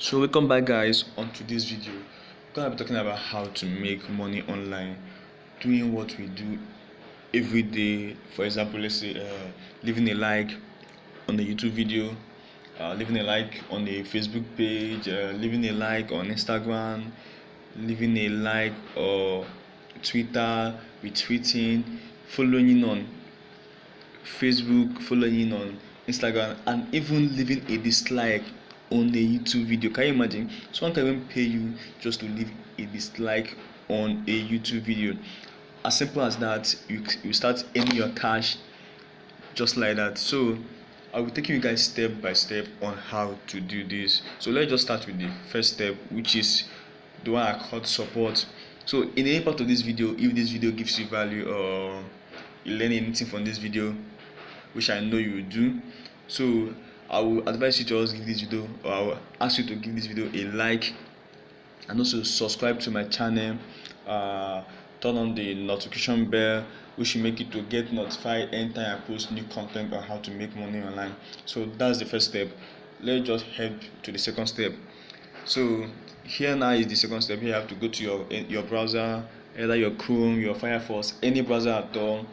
So welcome back guys. On today's video we're gonna be talking about how to make money online doing what we do every day. For example, let's say leaving a like on a YouTube video, leaving a like on a Facebook page, leaving a like on Instagram, leaving a like or Twitter, retweeting, following on Facebook, following on Instagram, and even leaving a dislike on a YouTube video. Can you imagine? Someone can even pay you just to leave a dislike on a YouTube video. As simple as that, you start earning your cash just like that. So I will take you guys step by step on how to do this. So let's just start with the first step, which is the one I called support. So in any part of this video, if this video gives you value or you learn anything from this video, which I know you will do, so I will advise you to just give this video, or I will ask you to give this video a like, and also subscribe to my channel. Turn on the notification bell, which will make you to get notified anytime I post new content on how to make money online. So that's the first step. Let's just head to the second step. So here now is the second step. Here you have to go to your browser, either your Chrome, your Firefox, any browser at all.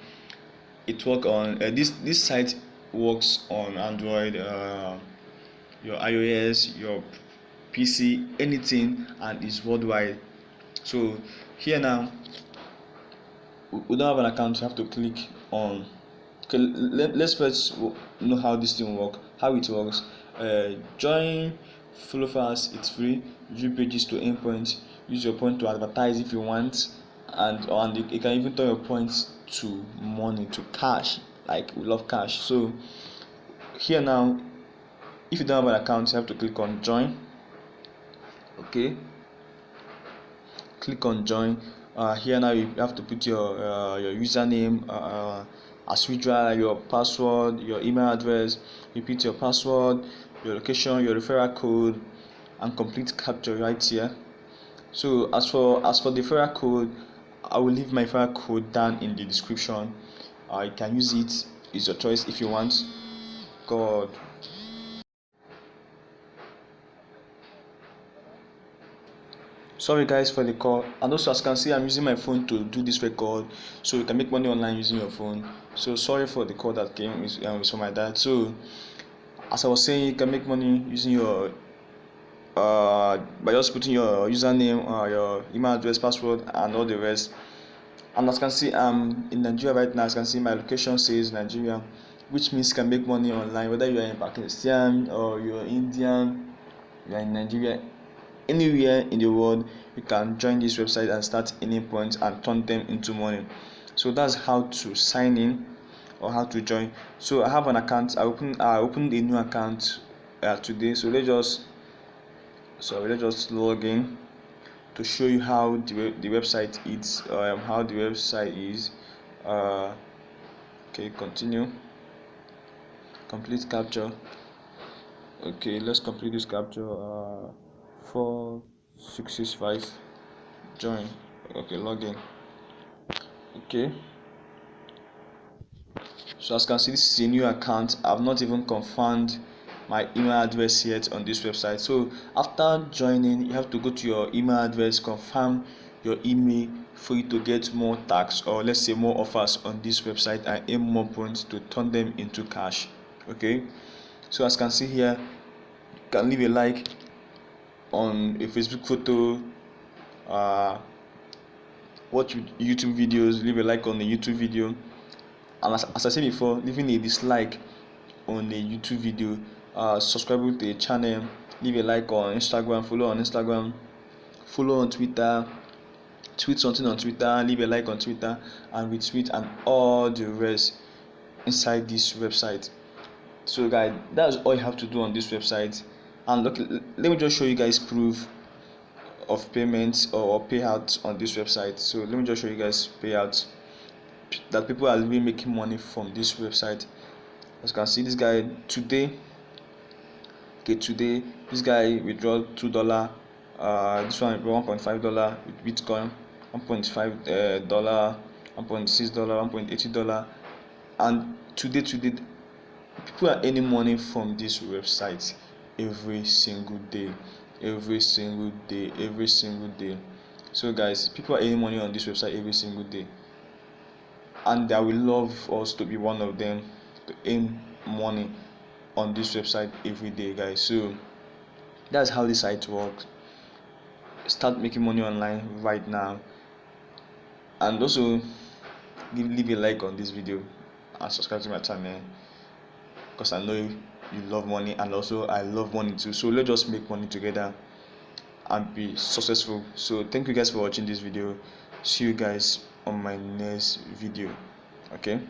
It works on this site works on Android, your iOS, your PC, anything, and is worldwide. So here now we don't have an account. You have to click on. Okay, let's first know how this thing works. How it works. Join, follow fast. It's free. View pages to endpoint. Use your point to advertise if you want, and you can even turn your points to money, to cash. Like we love cash. So here now, if you don't have an account, you have to click on join. Okay, click on join. Here now you have to put your username, as usual, your password, your email address. Repeat your password, your location, your referral code, and complete capture right here. So as for the referral code, I will leave my referral code down in the description. You can use it. It's your choice if you want. God. Sorry guys for the call, and also as you can see I'm using my phone to do this record, so you can make money online using your phone. So sorry for the call that came, it's from my dad. So as I was saying, you can make money using your by just putting your username, your email address, password, and all the rest. And as you can see, I'm in Nigeria right now. As you can see, my location says Nigeria, which means you can make money online whether you are in Pakistan or you're Indian, you're in Nigeria, anywhere in the world. You can join this website and start earning points and turn them into money. So that's how to sign in or how to join. So I have an account. I opened a new account today. So let's just log in to show you how the website is, how the website is. Okay, continue, complete capture. Okay, let's complete this capture. 4665 join. Okay, login. Okay, so as you can see, this is a new account. I've not even confirmed my email address yet on this website. So after joining, you have to go to your email address, confirm your email for you to get more tax, or let's say more offers on this website, and earn more points to turn them into cash. Okay, so as you can see here, you can leave a like on a Facebook photo, watch YouTube videos, leave a like on a YouTube video, and as I said before, leaving a dislike on a YouTube video, subscribe to the channel, leave a like on Instagram, follow on Instagram, follow on Twitter, tweet something on Twitter, leave a like on Twitter, and retweet, and all the rest inside this website. So guys, that's all you have to do on this website. And look, let me just show you guys proof of payments or payouts on this website. So let me just show you guys payouts that people are really making money from this website. As you can see, this guy today, this guy withdraw $2. This one $1.5 with Bitcoin, $1.5, $1.6, $1.80, and today people are earning money from this website every single day. every single day, every single day. So guys, people are earning money on this website every single day, and I will love us to be one of them to earn money on this website every day, guys. So that's how this site works. Start making money online right now, and also leave a like on this video and subscribe to my channel, because I know you love money, and also I love money too. So let's just make money together and be successful. So thank you guys for watching this video. See you guys on my next video. Okay.